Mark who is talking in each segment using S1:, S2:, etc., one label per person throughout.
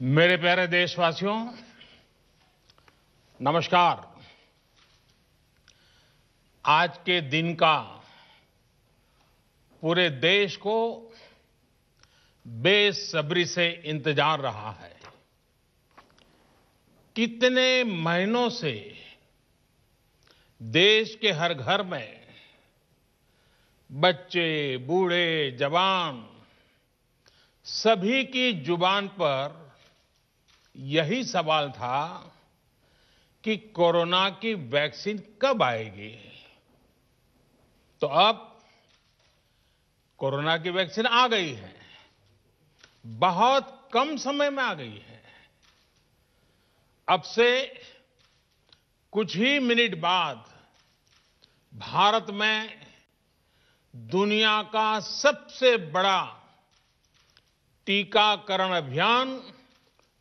S1: मेरे प्यारे देशवासियों, नमस्कार। आज के दिन का पूरे देश को बेसब्री से इंतजार रहा है। कितने महीनों से देश के हर घर में बच्चे, बूढ़े, जवान सभी की जुबान पर यही सवाल था कि कोरोना की वैक्सीन कब आएगी। तो अब कोरोना की वैक्सीन आ गई है, बहुत कम समय में आ गई है। अब से कुछ ही मिनट बाद भारत में दुनिया का सबसे बड़ा टीकाकरण अभियान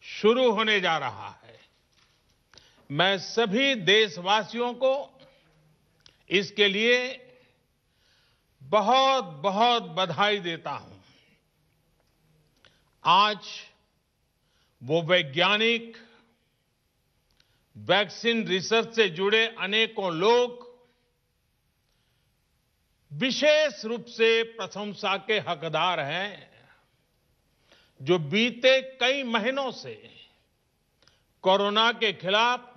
S1: शुरू होने जा रहा है। मैं सभी देशवासियों को इसके लिए बहुत बहुत बधाई देता हूं। आज वो वैज्ञानिक, वैक्सीन रिसर्च से जुड़े अनेकों लोग विशेष रूप से प्रशंसा के हकदार हैं, जो बीते कई महीनों से कोरोना के खिलाफ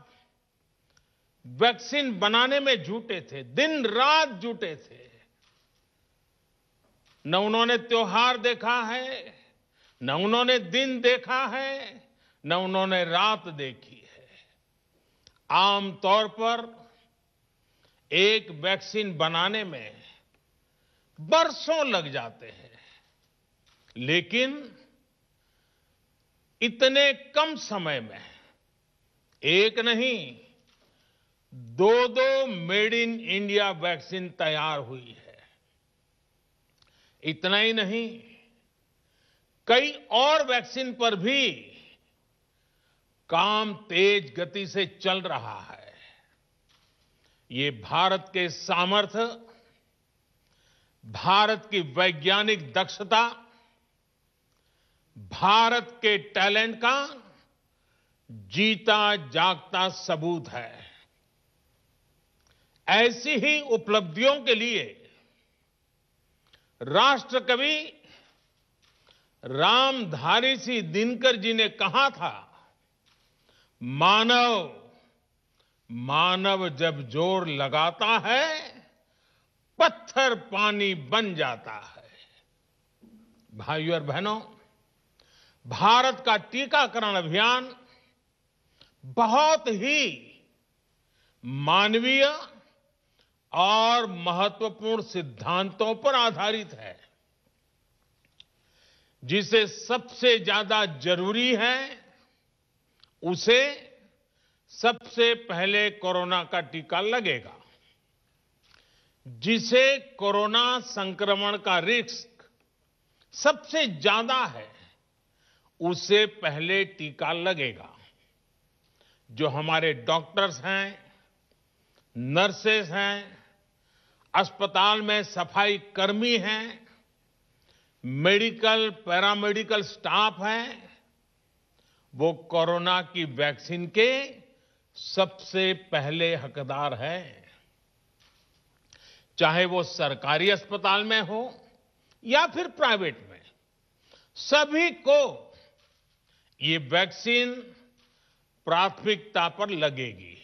S1: वैक्सीन बनाने में जुटे थे, दिन रात जुटे थे। न उन्होंने त्योहार देखा है, न उन्होंने दिन देखा है, न उन्होंने रात देखी है। आमतौर पर एक वैक्सीन बनाने में बरसों लग जाते हैं, लेकिन इतने कम समय में एक नहीं, दो मेड इन इंडिया वैक्सीन तैयार हुई है। इतना ही नहीं, कई और वैक्सीन पर भी काम तेज गति से चल रहा है। ये भारत के सामर्थ्य, भारत की वैज्ञानिक दक्षता, भारत के टैलेंट का जीता जागता सबूत है। ऐसी ही उपलब्धियों के लिए राष्ट्रकवि रामधारी सिंह दिनकर जी ने कहा था, मानव जब जोर लगाता है, पत्थर पानी बन जाता है। भाइयों और बहनों, भारत का टीकाकरण अभियान बहुत ही मानवीय और महत्वपूर्ण सिद्धांतों पर आधारित है। जिसे सबसे ज्यादा जरूरी है, उसे सबसे पहले कोरोना का टीका लगेगा। जिसे कोरोना संक्रमण का रिस्क सबसे ज्यादा है, उसे पहले टीका लगेगा। जो हमारे डॉक्टर्स हैं, नर्सेस हैं, अस्पताल में सफाई कर्मी हैं, मेडिकल, पैरामेडिकल स्टाफ हैं, वो कोरोना की वैक्सीन के सबसे पहले हकदार हैं। चाहे वो सरकारी अस्पताल में हो या फिर प्राइवेट में, सभी को ये वैक्सीन प्राथमिकता पर लगेगी।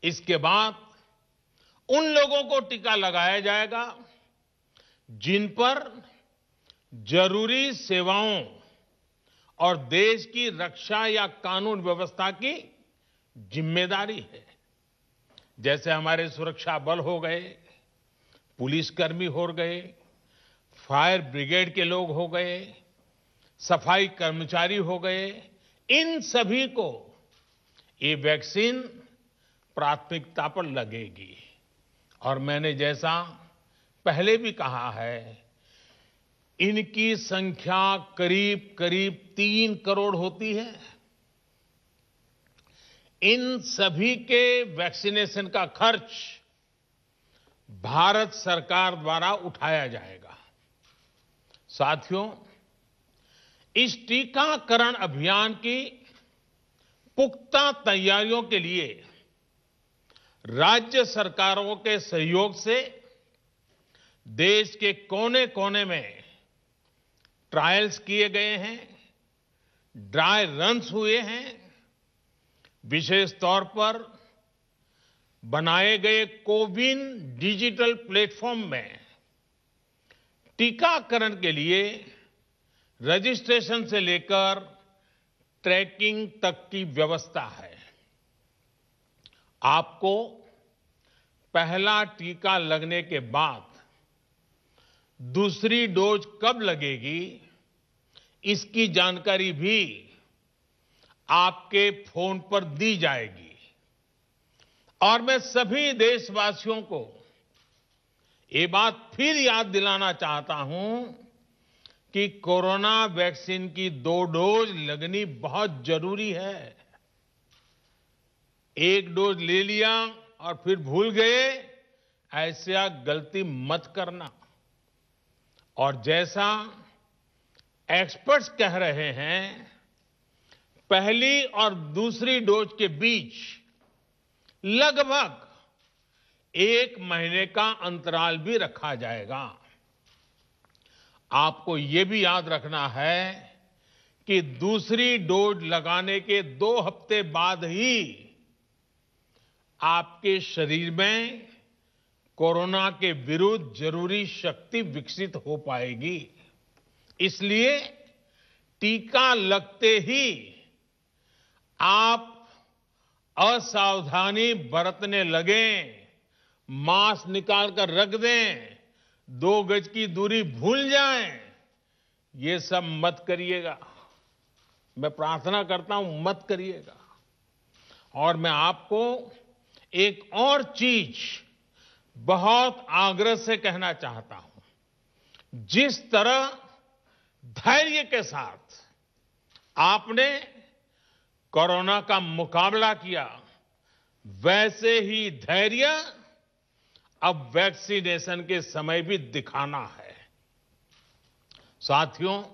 S1: इसके बाद उन लोगों को टीका लगाया जाएगा जिन पर जरूरी सेवाओं और देश की रक्षा या कानून व्यवस्था की जिम्मेदारी है। जैसे हमारे सुरक्षा बल हो गए, पुलिसकर्मी हो गए, फायर ब्रिगेड के लोग हो गए, सफाई कर्मचारी हो गए, इन सभी को ये वैक्सीन प्राथमिकता पर लगेगी। और मैंने जैसा पहले भी कहा है, इनकी संख्या करीब करीब 3 करोड़ होती है। इन सभी के वैक्सीनेशन का खर्च भारत सरकार द्वारा उठाया जाएगा। साथियों, इस टीकाकरण अभियान की पुख्ता तैयारियों के लिए राज्य सरकारों के सहयोग से देश के कोने-कोने में ट्रायल्स किए गए हैं, ड्राई रन्स हुए हैं। विशेष तौर पर बनाए गए कोविन डिजिटल प्लेटफॉर्म में टीकाकरण के लिए रजिस्ट्रेशन से लेकर ट्रैकिंग तक की व्यवस्था है। आपको पहला टीका लगने के बाद दूसरी डोज कब लगेगी, इसकी जानकारी भी आपके फोन पर दी जाएगी। और मैं सभी देशवासियों को ये बात फिर याद दिलाना चाहता हूं कि कोरोना वैक्सीन की 2 डोज लगनी बहुत जरूरी है। एक डोज ले लिया और फिर भूल गए, ऐसा गलती मत करना। और जैसा एक्सपर्ट्स कह रहे हैं, पहली और दूसरी डोज के बीच लगभग 1 महीने का अंतराल भी रखा जाएगा। आपको ये भी याद रखना है कि दूसरी डोज लगाने के 2 हफ्ते बाद ही आपके शरीर में कोरोना के विरुद्ध जरूरी शक्ति विकसित हो पाएगी। इसलिए टीका लगते ही आप असावधानी बरतने लगें, मास्क निकाल कर रख दें, 2 गज की दूरी भूल जाएं, ये सब मत करिएगा। मैं प्रार्थना करता हूं, मत करिएगा। और मैं आपको एक और चीज बहुत आग्रह से कहना चाहता हूं। जिस तरह धैर्य के साथ आपने कोरोना का मुकाबला किया, वैसे ही धैर्य अब वैक्सीनेशन के समय भी दिखाना है। साथियों,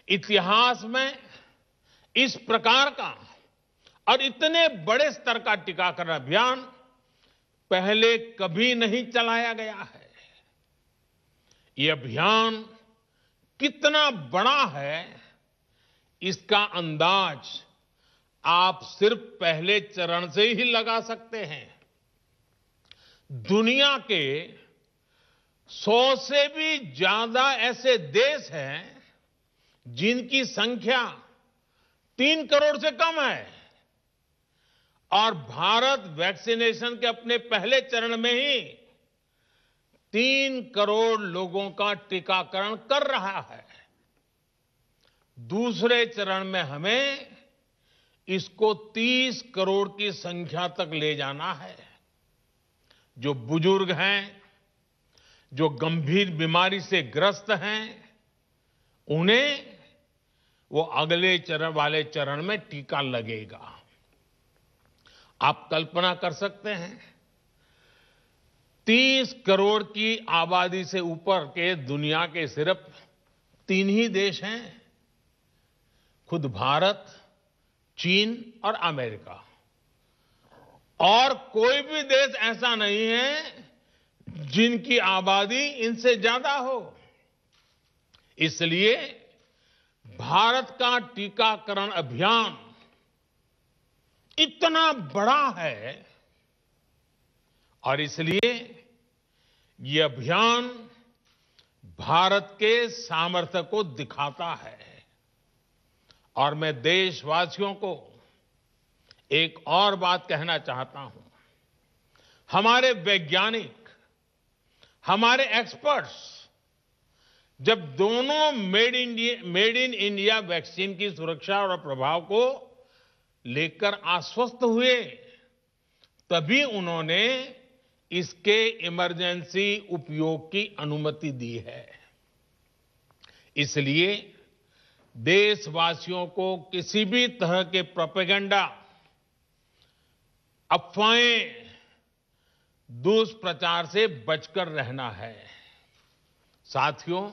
S1: इतिहास में इस प्रकार का और इतने बड़े स्तर का टीकाकरण अभियान पहले कभी नहीं चलाया गया है। ये अभियान कितना बड़ा है, इसका अंदाज आप सिर्फ पहले चरण से ही लगा सकते हैं। दुनिया के 100 से भी ज्यादा ऐसे देश हैं जिनकी संख्या 3 करोड़ से कम है, और भारत वैक्सीनेशन के अपने पहले चरण में ही 3 करोड़ लोगों का टीकाकरण कर रहा है। दूसरे चरण में हमें इसको 30 करोड़ की संख्या तक ले जाना है। जो बुजुर्ग हैं, जो गंभीर बीमारी से ग्रस्त हैं, उन्हें वो अगले चरण वाले चरण में टीका लगेगा। आप कल्पना कर सकते हैं, 30 करोड़ की आबादी से ऊपर के दुनिया के सिर्फ 3 ही देश हैं, खुद भारत, चीन और अमेरिका। और कोई भी देश ऐसा नहीं है जिनकी आबादी इनसे ज्यादा हो। इसलिए भारत का टीकाकरण अभियान इतना बड़ा है, और इसलिए ये अभियान भारत के सामर्थ्य को दिखाता है। और मैं देशवासियों को एक और बात कहना चाहता हूं। हमारे वैज्ञानिक, हमारे एक्सपर्ट्स जब दोनों मेड इन इंडिया वैक्सीन की सुरक्षा और प्रभाव को लेकर आश्वस्त हुए, तभी उन्होंने इसके इमरजेंसी उपयोग की अनुमति दी है। इसलिए देशवासियों को किसी भी तरह के प्रोपेगेंडा, अफवाहें, दुष्प्रचार से बचकर रहना है। साथियों,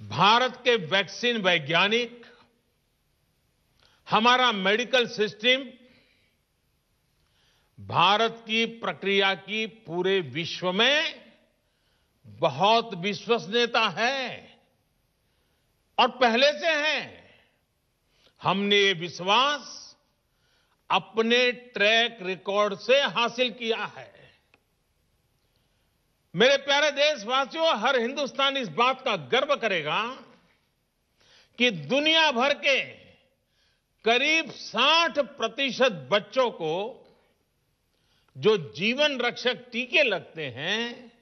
S1: भारत के वैक्सीन वैज्ञानिक, हमारा मेडिकल सिस्टम भारत की प्रक्रिया की पूरे विश्व में बहुत विश्वसनीयता है और पहले से है। हमने ये विश्वास अपने ट्रैक रिकॉर्ड से हासिल किया है। मेरे प्यारे देशवासियों, हर हिंदुस्तानी इस बात का गर्व करेगा कि दुनिया भर के करीब 60% बच्चों को जो जीवन रक्षक टीके लगते हैं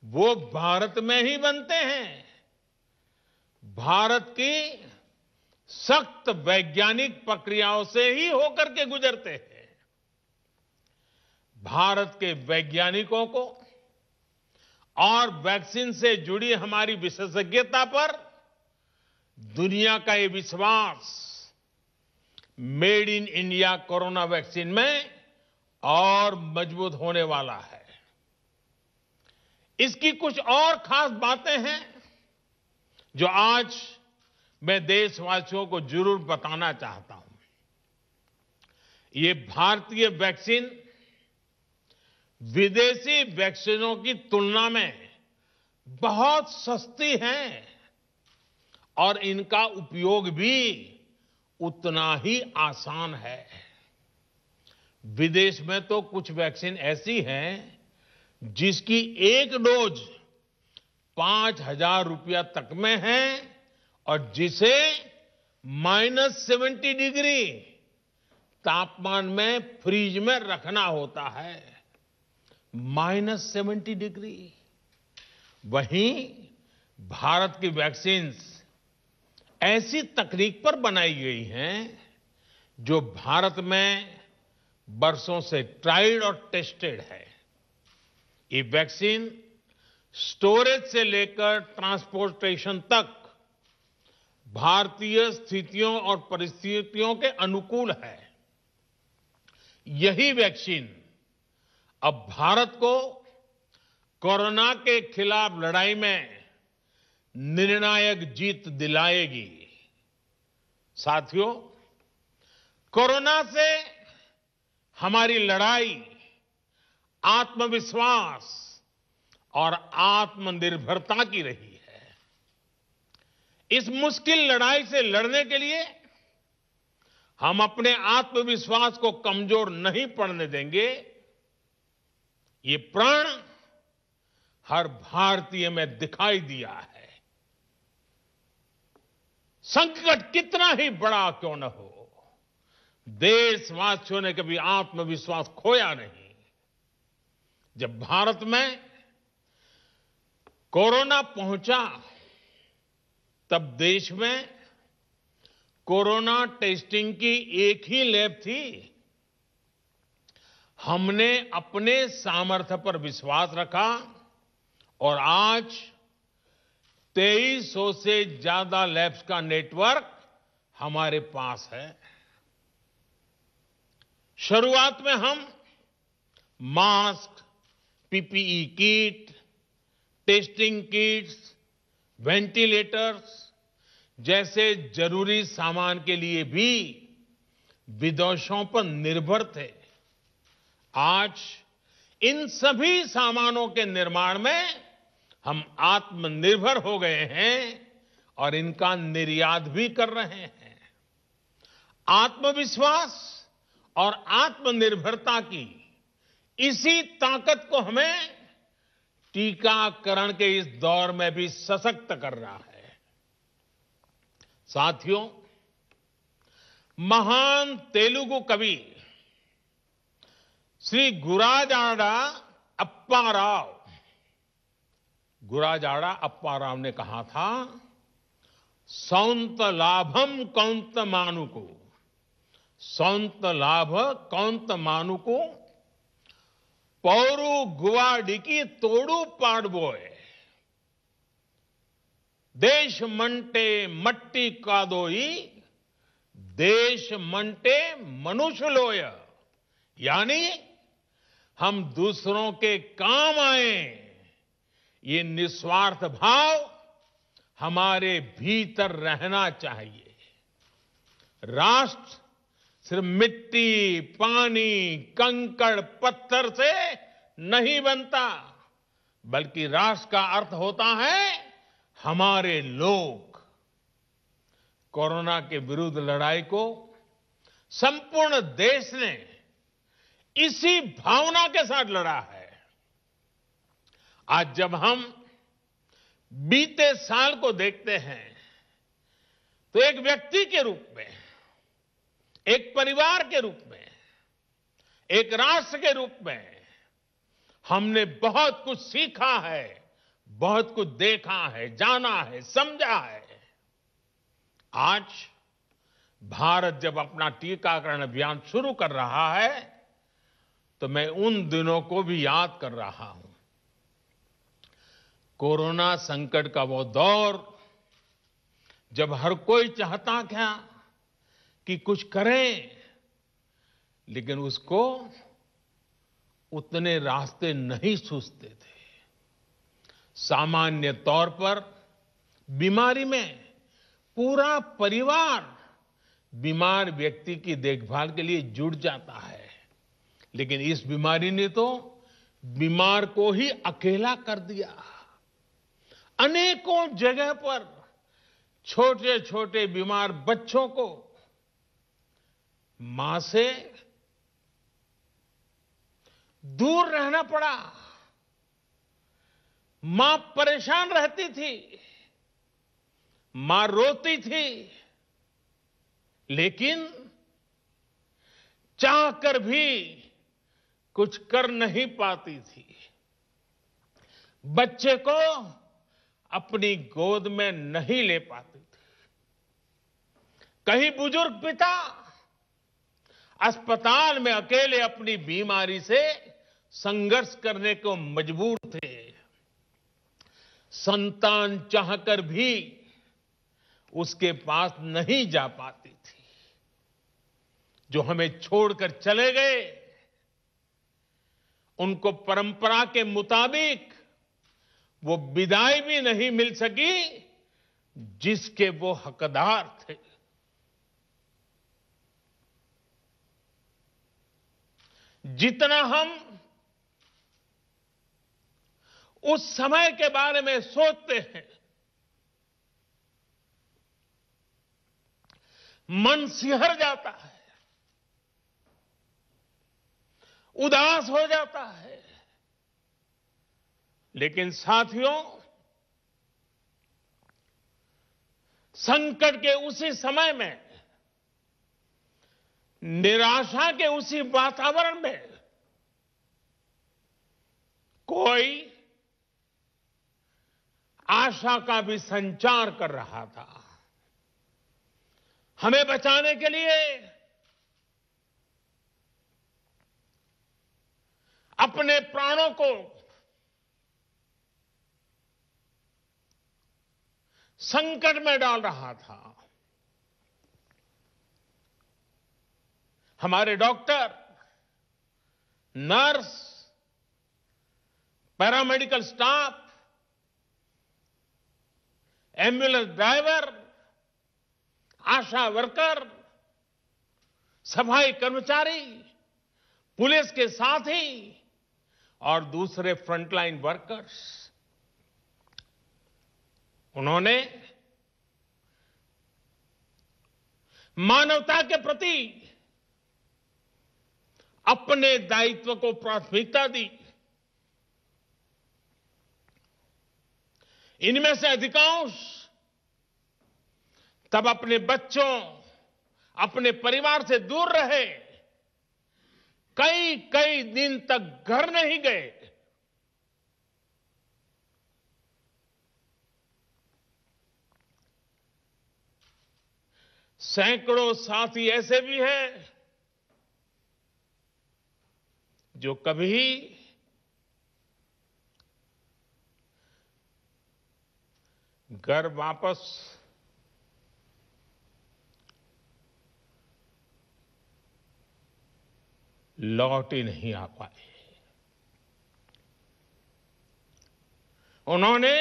S1: वो भारत में ही बनते हैं। भारत की सख्त वैज्ञानिक प्रक्रियाओं से ही होकर के गुजरते हैं। भारत के वैज्ञानिकों को और वैक्सीन से जुड़ी हमारी विशेषज्ञता पर दुनिया का ये विश्वास made in India corona vaccine में और मजबूत होने वाला है। इसकी कुछ और खास बातें हैं जो आज मैं देशवासियों को जरूर बताना चाहता हूं। ये भारतीय वैक्सीन विदेशी वैक्सीनों की तुलना में बहुत सस्ती हैं और इनका उपयोग भी उतना ही आसान है। विदेश में तो कुछ वैक्सीन ऐसी हैं जिसकी एक डोज 5,000 रुपया तक में है और जिसे -70 डिग्री तापमान में फ्रीज में रखना होता है। -70 डिग्री। वहीं भारत की वैक्सीन्स ऐसी तकनीक पर बनाई गई हैं जो भारत में बरसों से ट्राइड और टेस्टेड है। ये वैक्सीन स्टोरेज से लेकर ट्रांसपोर्टेशन तक भारतीय स्थितियों और परिस्थितियों के अनुकूल है। यही वैक्सीन अब भारत को कोरोना के खिलाफ लड़ाई में निर्णायक जीत दिलाएगी। साथियों, कोरोना से हमारी लड़ाई आत्मविश्वास और आत्मनिर्भरता की रही है। इस मुश्किल लड़ाई से लड़ने के लिए हम अपने आत्मविश्वास को कमजोर नहीं पड़ने देंगे। ये प्रण हर भारतीय में दिखाई दिया है। संकट कितना ही बड़ा क्यों न हो, देशवासियों ने कभी आत्मविश्वास खोया नहीं। जब भारत में कोरोना पहुंचा तब देश में कोरोना टेस्टिंग की एक ही लैब थी। हमने अपने सामर्थ्य पर विश्वास रखा और आज 2300 से ज्यादा लैब्स का नेटवर्क हमारे पास है। शुरुआत में हम mask, PPE kit, testing kits, ventilators जैसे जरूरी सामान के लिए भी विदेशों पर निर्भर थे। आज इन सभी सामानों के निर्माण में हम आत्मनिर्भर हो गए हैं और इनका निर्यात भी कर रहे हैं। आत्मविश्वास और आत्मनिर्भरता की इसी ताकत को हमें टीकाकरण के इस दौर में भी सशक्त कर रहा है। साथियों, महान तेलुगु कवि श्री गुराजाड़ा अप्पा राव ने कहा था, सौंत लाभम कौंत मानुको, सौंत लाभ कौंत मानुको, पौरु गुवाडिकी तोड़ू पाड़बोए, देश मंटे मट्टी कादोई, देश मंटे मनुष्य लोय। यानी हम दूसरों के काम आए, ये निस्वार्थ भाव हमारे भीतर रहना चाहिए। राष्ट्र सिर्फ मिट्टी, पानी, कंकड़, पत्थर से नहीं बनता, बल्कि राष्ट्र का अर्थ होता है हमारे लोग। कोरोना के विरुद्ध लड़ाई को संपूर्ण देश ने इसी भावना के साथ लड़ा है। आज जब हम बीते साल को देखते हैं तो एक व्यक्ति के रूप में, एक परिवार के रूप में, एक राष्ट्र के रूप में हमने बहुत कुछ सीखा है, बहुत कुछ देखा है, जाना है, समझा है। आज भारत जब अपना टीकाकरण अभियान शुरू कर रहा है तो मैं उन दिनों को भी याद कर रहा हूं। कोरोना संकट का वो दौर जब हर कोई चाहता था कि कुछ करें, लेकिन उसको उतने रास्ते नहीं सूझते थे। सामान्य तौर पर बीमारी में पूरा परिवार बीमार व्यक्ति की देखभाल के लिए जुट जाता है, लेकिन इस बीमारी ने तो बीमार को ही अकेला कर दिया। अनेकों जगह पर छोटे छोटे बीमार बच्चों को मां से दूर रहना पड़ा। मां परेशान रहती थी, मां रोती थी, लेकिन चाहकर भी कुछ कर नहीं पाती थी। बच्चे को अपनी गोद में नहीं ले पाती थी। कहीं बुजुर्ग पिता अस्पताल में अकेले अपनी बीमारी से संघर्ष करने को मजबूर थे। संतान चाहकर भी उसके पास नहीं जा पाती थी। जो हमें छोड़कर चले गए, उनको परंपरा के मुताबिक वो विदाई भी नहीं मिल सकी जिसके वो हकदार थे। जितना हम उस समय के बारे में सोचते हैं, मन सिहर जाता है, उदास हो जाता है। लेकिन साथियों, संकट के उसी समय में, निराशा के उसी वातावरण में कोई आशा का भी संचार कर रहा था। हमें बचाने के लिए अपने प्राणों को संकट में डाल रहा था। हमारे doctor, nurse, paramedical staff, ambulance driver, ASHA worker, सफाई कर्मचारी, पुलिस के साथी और दूसरे फ्रंटलाइन वर्कर्स, उन्होंने मानवता के प्रति अपने दायित्व को प्राथमिकता दी। इनमें से अधिकांश तब अपने बच्चों, अपने परिवार से दूर रहे, कई कई दिन तक घर नहीं गए। सैकड़ों साथी ऐसे भी हैं जो कभी घर वापस लौट ही नहीं आ पाए। उन्होंने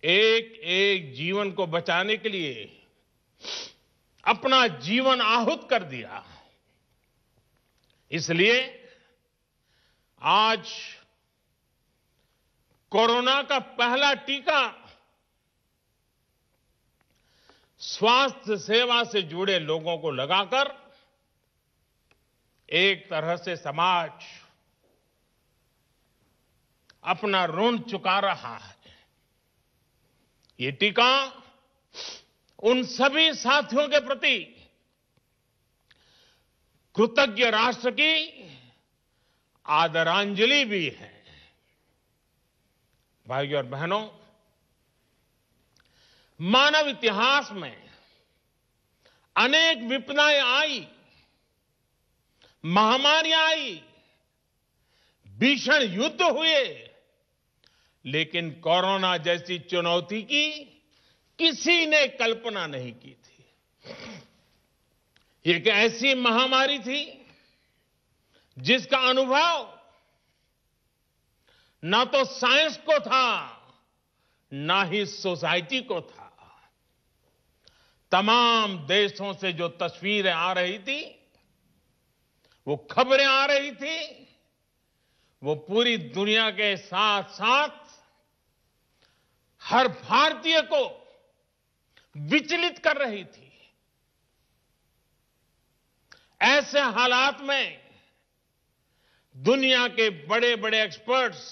S1: एक एक जीवन को बचाने के लिए अपना जीवन आहूत कर दिया। इसलिए आज कोरोना का पहला टीका स्वास्थ्य सेवा से जुड़े लोगों को लगाकर एक तरह से समाज अपना ऋण चुका रहा है। ये टीका उन सभी साथियों के प्रति कृतज्ञ राष्ट्र की आदरांजलि भी है। भाइयों और बहनों, मानव इतिहास में अनेक विपदाएं आई, महामारियां आई, भीषण युद्ध हुए, लेकिन कोरोना जैसी चुनौती की किसी ने कल्पना नहीं की थी। ये एक ऐसी महामारी थी जिसका अनुभव ना तो साइंस को था, ना ही सोसाइटी को था। तमाम देशों से जो तस्वीरें आ रही थी, वो खबरें आ रही थी, वो पूरी दुनिया के साथ साथ हर भारतीय को विचलित कर रही थी। ऐसे हालात में दुनिया के बड़े बड़े एक्सपर्ट्स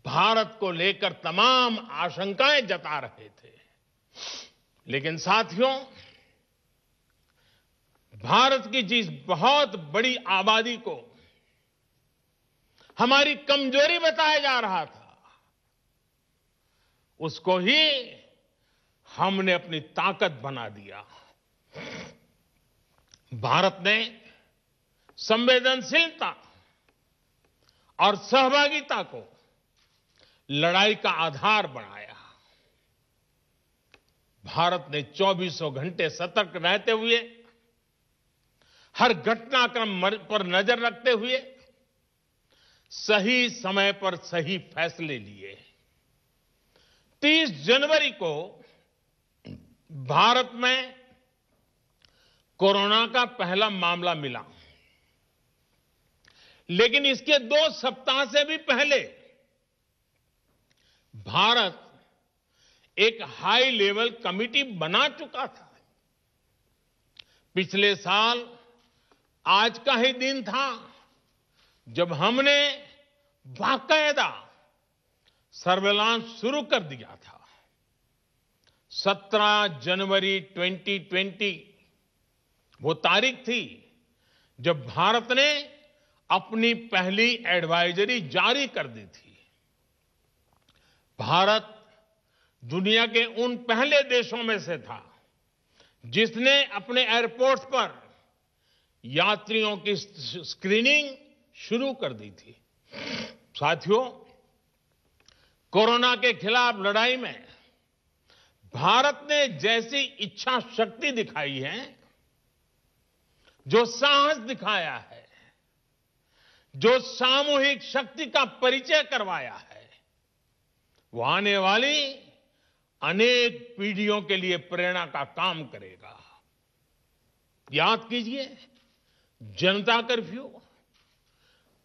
S1: भारत को लेकर तमाम आशंकाएं जता रहे थे। लेकिन साथियों, भारत की जिस बहुत बड़ी आबादी को हमारी कमजोरी बताया जा रहा था, उसको ही हमने अपनी ताकत बना दिया। भारत ने संवेदनशीलता और सहभागिता को लड़ाई का आधार बनाया। भारत ने 24 घंटे सतर्क रहते हुए, हर घटनाक्रम पर नजर रखते हुए सही समय पर सही फैसले लिए। 30 जनवरी को भारत में कोरोना का पहला मामला मिला, लेकिन इसके 2 सप्ताह से भी पहले भारत एक हाई लेवल कमिटी बना चुका था। पिछले साल आज का ही दिन था जब हमने बाकायदा सर्वेलांस शुरू कर दिया था। 17 जनवरी 2020 वो तारीख थी जब भारत ने अपनी पहली एडवाइजरी जारी कर दी थी। भारत दुनिया के उन पहले देशों में से था जिसने अपने एयरपोर्ट्स पर यात्रियों की स्क्रीनिंग शुरू कर दी थी। साथियों, कोरोना के खिलाफ लड़ाई में भारत ने जैसी इच्छा शक्ति दिखाई है, जो साहस दिखाया है, जो सामूहिक शक्ति का परिचय करवाया है, वो आने वाली अनेक पीढ़ियों के लिए प्रेरणा का काम करेगा। याद कीजिए, जनता कर्फ्यू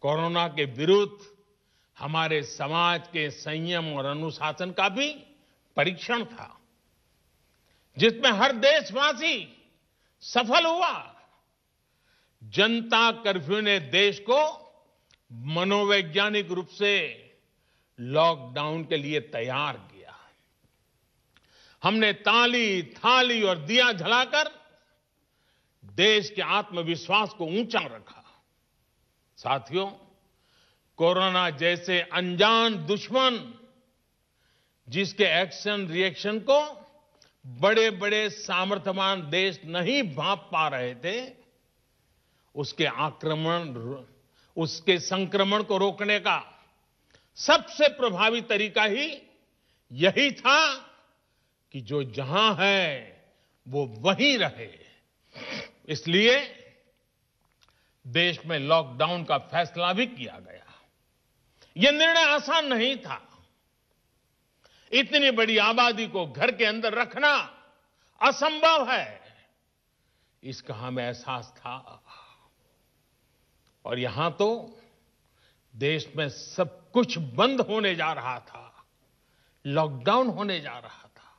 S1: कोरोना के विरुद्ध हमारे समाज के संयम और अनुशासन का भी परीक्षण था, जिसमें हर देशवासी सफल हुआ। जनता कर्फ्यू ने देश को मनोवैज्ञानिक रूप से लॉकडाउन के लिए तैयार किया। हमने ताली, थाली और दिया जलाकर देश के आत्मविश्वास को ऊंचा रखा। साथियों, कोरोना जैसे अनजान दुश्मन जिसके एक्शन रिएक्शन को बड़े बड़े सामर्थ्यवान देश नहीं भांप पा रहे थे, उसके संक्रमण को रोकने का सबसे प्रभावी तरीका ही यही था कि जो जहां है वो वहीं रहे। इसलिए देश में लॉकडाउन का फैसला भी किया गया। यह निर्णय आसान नहीं था, इतनी बड़ी आबादी को घर के अंदर रखना असंभव है, इसका हमें एहसास था। और यहां तो देश में सब कुछ बंद होने जा रहा था, लॉकडाउन होने जा रहा था।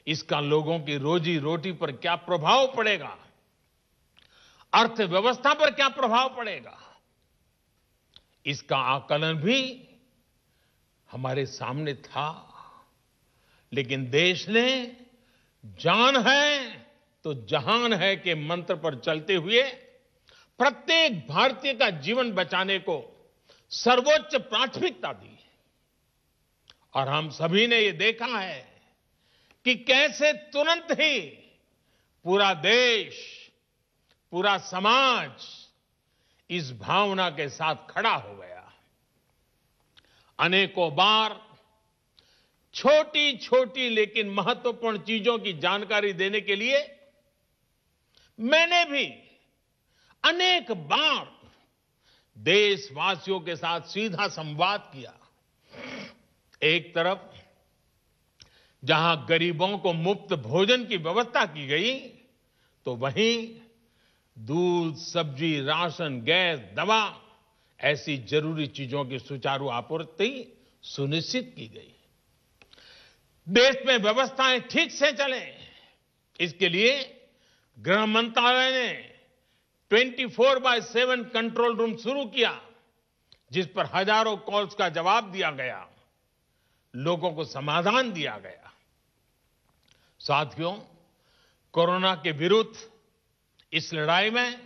S1: इसका लोगों की रोजी रोटी पर क्या प्रभाव पड़ेगा, अर्थव्यवस्था पर क्या प्रभाव पड़ेगा, इसका आकलन भी हमारे सामने था। लेकिन देश ने जान है तो जहान है के मंत्र पर चलते हुए प्रत्येक भारतीय का जीवन बचाने को सर्वोच्च प्राथमिकता दी। और हम सभी ने ये देखा है कि कैसे तुरंत ही पूरा देश, पूरा समाज इस भावना के साथ खड़ा हो गया। अनेकों बार छोटी छोटी लेकिन महत्वपूर्ण चीजों की जानकारी देने के लिए मैंने भी अनेक बार देशवासियों के साथ सीधा संवाद किया। एक तरफ जहां गरीबों को मुफ्त भोजन की व्यवस्था की गई, तो वहीं दूध, सब्जी, राशन, गैस, दवा ऐसी जरूरी चीजों की सुचारू आपूर्ति सुनिश्चित की गई। देश में व्यवस्थाएं ठीक से चले, इसके लिए गृह मंत्रालय ने 24/7 कंट्रोल रूम शुरू किया, जिस पर हजारों कॉल्स का जवाब दिया गया, लोगों को समाधान दिया गया। साथियों, कोरोना के विरुद्ध इस लड़ाई में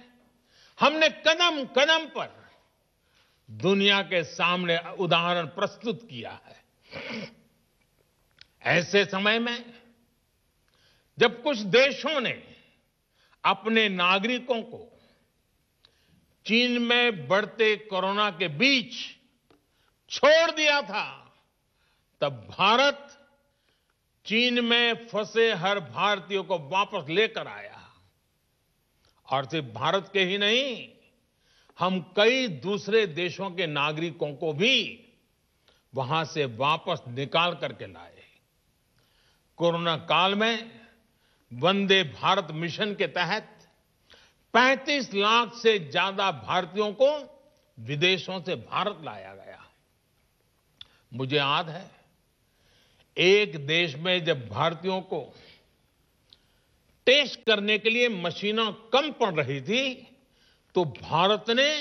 S1: हमने कदम कदम पर दुनिया के सामने उदाहरण प्रस्तुत किया है। ऐसे समय में जब कुछ देशों ने अपने नागरिकों को चीन में बढ़ते कोरोना के बीच छोड़ दिया था, तब भारत चीन में फंसे हर भारतीय को वापस लेकर आया। और सिर्फ भारत के ही नहीं, हम कई दूसरे देशों के नागरिकों को भी वहां से वापस निकाल करके लाए। कोरोना काल में वंदे भारत मिशन के तहत 35 लाख से ज्यादा भारतीयों को विदेशों से भारत लाया गया। मुझे याद है, एक देश में जब भारतीयों को टेस्ट करने के लिए मशीनें कम पड़ रही थी, तो भारत ने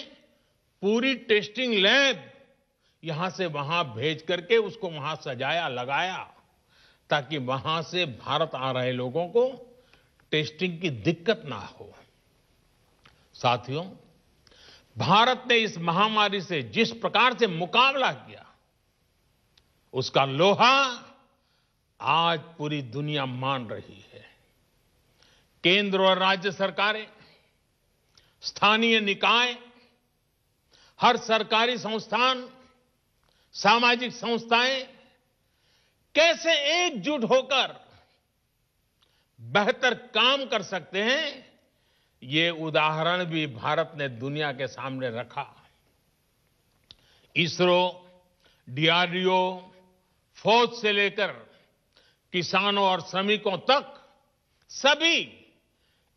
S1: पूरी टेस्टिंग लैब यहां से वहां भेज करके उसको वहां सजाया, लगाया, ताकि वहां से भारत आ रहे लोगों को टेस्टिंग की दिक्कत ना हो। साथियों, भारत ने इस महामारी से जिस प्रकार से मुकाबला किया, उसका लोहा आज पूरी दुनिया मान रही है। केंद्र और राज्य सरकारें, स्थानीय निकाय, हर सरकारी संस्थान, सामाजिक संस्थाएं कैसे एकजुट होकर बेहतर काम कर सकते हैं, ये उदाहरण भी भारत ने दुनिया के सामने रखा। इसरो, डीआरडीओ, फौज से लेकर किसानों और श्रमिकों तक सभी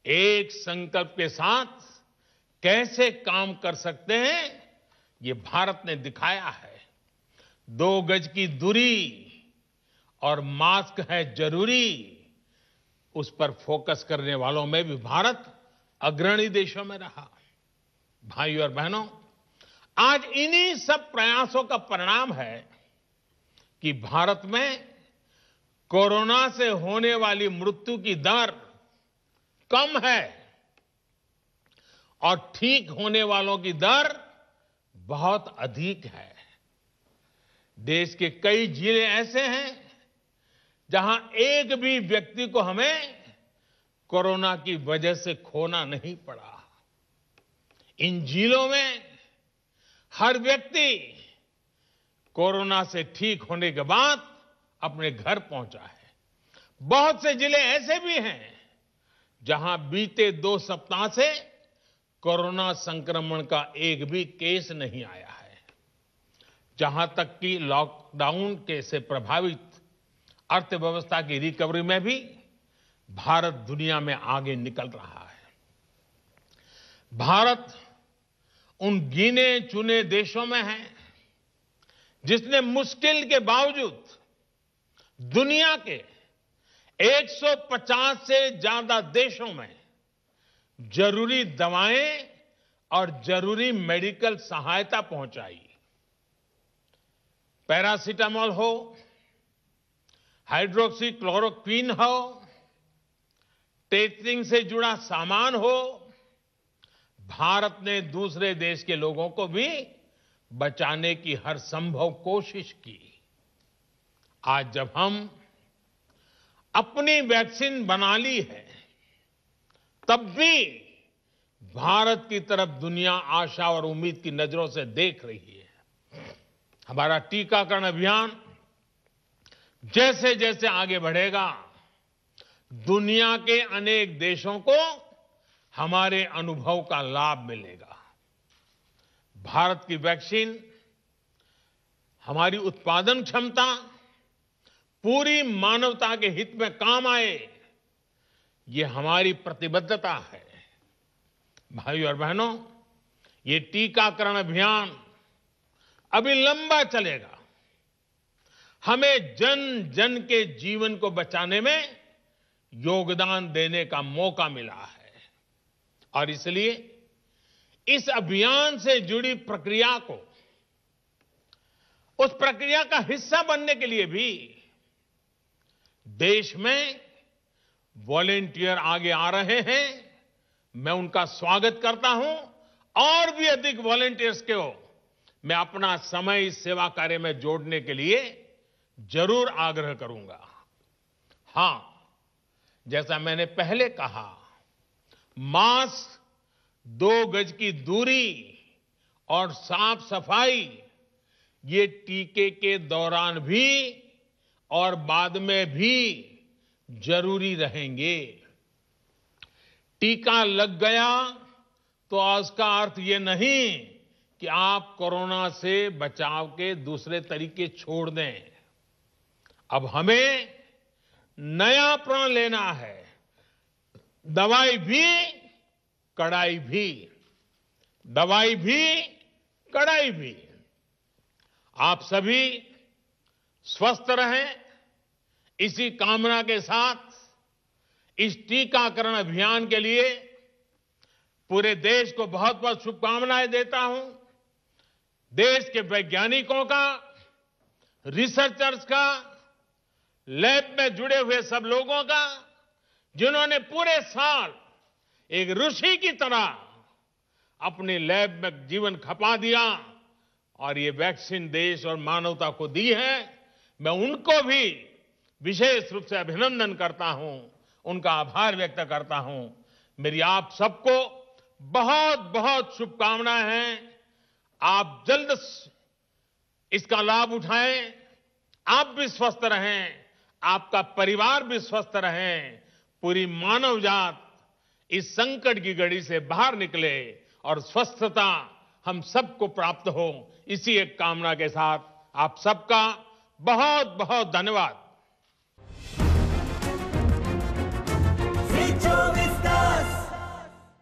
S1: एक संकल्प के साथ कैसे काम कर सकते हैं, ये भारत ने दिखाया है। 2 गज की दूरी और मास्क है जरूरी, उस पर फोकस करने वालों में भी भारत अग्रणी देशों में रहा। भाइयों और बहनों, आज इन्हीं सब प्रयासों का परिणाम है कि भारत में कोरोना से होने वाली मृत्यु की दर कम है और ठीक होने वालों की दर बहुत अधिक है। देश के कई जिले ऐसे हैं जहां एक भी व्यक्ति को हमें कोरोना की वजह से खोना नहीं पड़ा। इन जिलों में हर व्यक्ति कोरोना से ठीक होने के बाद अपने घर पहुंचा है। बहुत से जिले ऐसे भी हैं जहां बीते 2 सप्ताह से कोरोना संक्रमण का एक भी केस नहीं आया है। जहां तक कि लॉकडाउन के से प्रभावित अर्थव्यवस्था की रिकवरी में भी भारत दुनिया में आगे निकल रहा है। भारत उन गिने चुने देशों में है जिसने मुश्किल के बावजूद दुनिया के 150 से ज्यादा देशों में जरूरी दवाएं और जरूरी मेडिकल सहायता पहुंचाई। पैरासीटामोल हो, हाइड्रोक्सी क्लोरोक्विन हो, टेस्टिंग से जुड़ा सामान हो, भारत ने दूसरे देश के लोगों को भी बचाने की हर संभव कोशिश की। आज जब हम अपनी वैक्सीन बना ली है, तब भी भारत की तरफ दुनिया आशा और उम्मीद की नजरों से देख रही है। हमारा टीकाकरण अभियान जैसे जैसे आगे बढ़ेगा, दुनिया के अनेक देशों को हमारे अनुभव का लाभ मिलेगा। भारत की वैक्सीन, हमारी उत्पादन क्षमता पूरी मानवता के हित में काम आए, ये हमारी प्रतिबद्धता है। भाइयों और बहनों, ये टीकाकरण अभियान अभी लंबा चलेगा। हमें जन जन के जीवन को बचाने में योगदान देने का मौका मिला है और इसलिए इस अभियान से जुड़ी प्रक्रिया को, उस प्रक्रिया का हिस्सा बनने के लिए भी देश में वॉलेंटियर आगे आ रहे हैं। मैं उनका स्वागत करता हूं और भी अधिक वॉलेंटियर्स को मैं अपना समय इस सेवा कार्य में जोड़ने के लिए जरूर आग्रह करूंगा। हां, जैसा मैंने पहले कहा, मास्क, 2 गज की दूरी और साफ सफाई ये टीके के दौरान भी और बाद में भी जरूरी रहेंगे। टीका लग गया तो उसका अर्थ ये नहीं कि आप कोरोना से बचाव के दूसरे तरीके छोड़ दें। अब हमें नया प्रण लेना है। दवाई भी, कड़ाई भी। दवाई भी, कड़ाई भी। आप सभी स्वस्थ रहें, इसी कामना के साथ इस टीकाकरण अभियान के लिए पूरे देश को बहुत बहुत शुभकामनाएं देता हूं। देश के वैज्ञानिकों का, रिसर्चर्स का, लैब में जुड़े हुए सब लोगों का, जिन्होंने पूरे साल एक ऋषि की तरह अपनी लैब में जीवन खपा दिया और ये वैक्सीन देश और मानवता को दी है। मैं उनको भी विशेष रूप से अभिनंदन करता हूं, उनका आभार व्यक्त करता हूं। मेरी आप सबको बहुत बहुत शुभकामनाएं हैं। आप जल्द इसका लाभ उठाएं, आप भी स्वस्थ रहें, आपका परिवार भी स्वस्थ रहें, पूरी मानव जात इस संकट की घड़ी से बाहर निकले और स्वस्थता हम सबको प्राप्त हो। इसी एक कामना के साथ आप सबका बहुत बहुत धन्यवाद।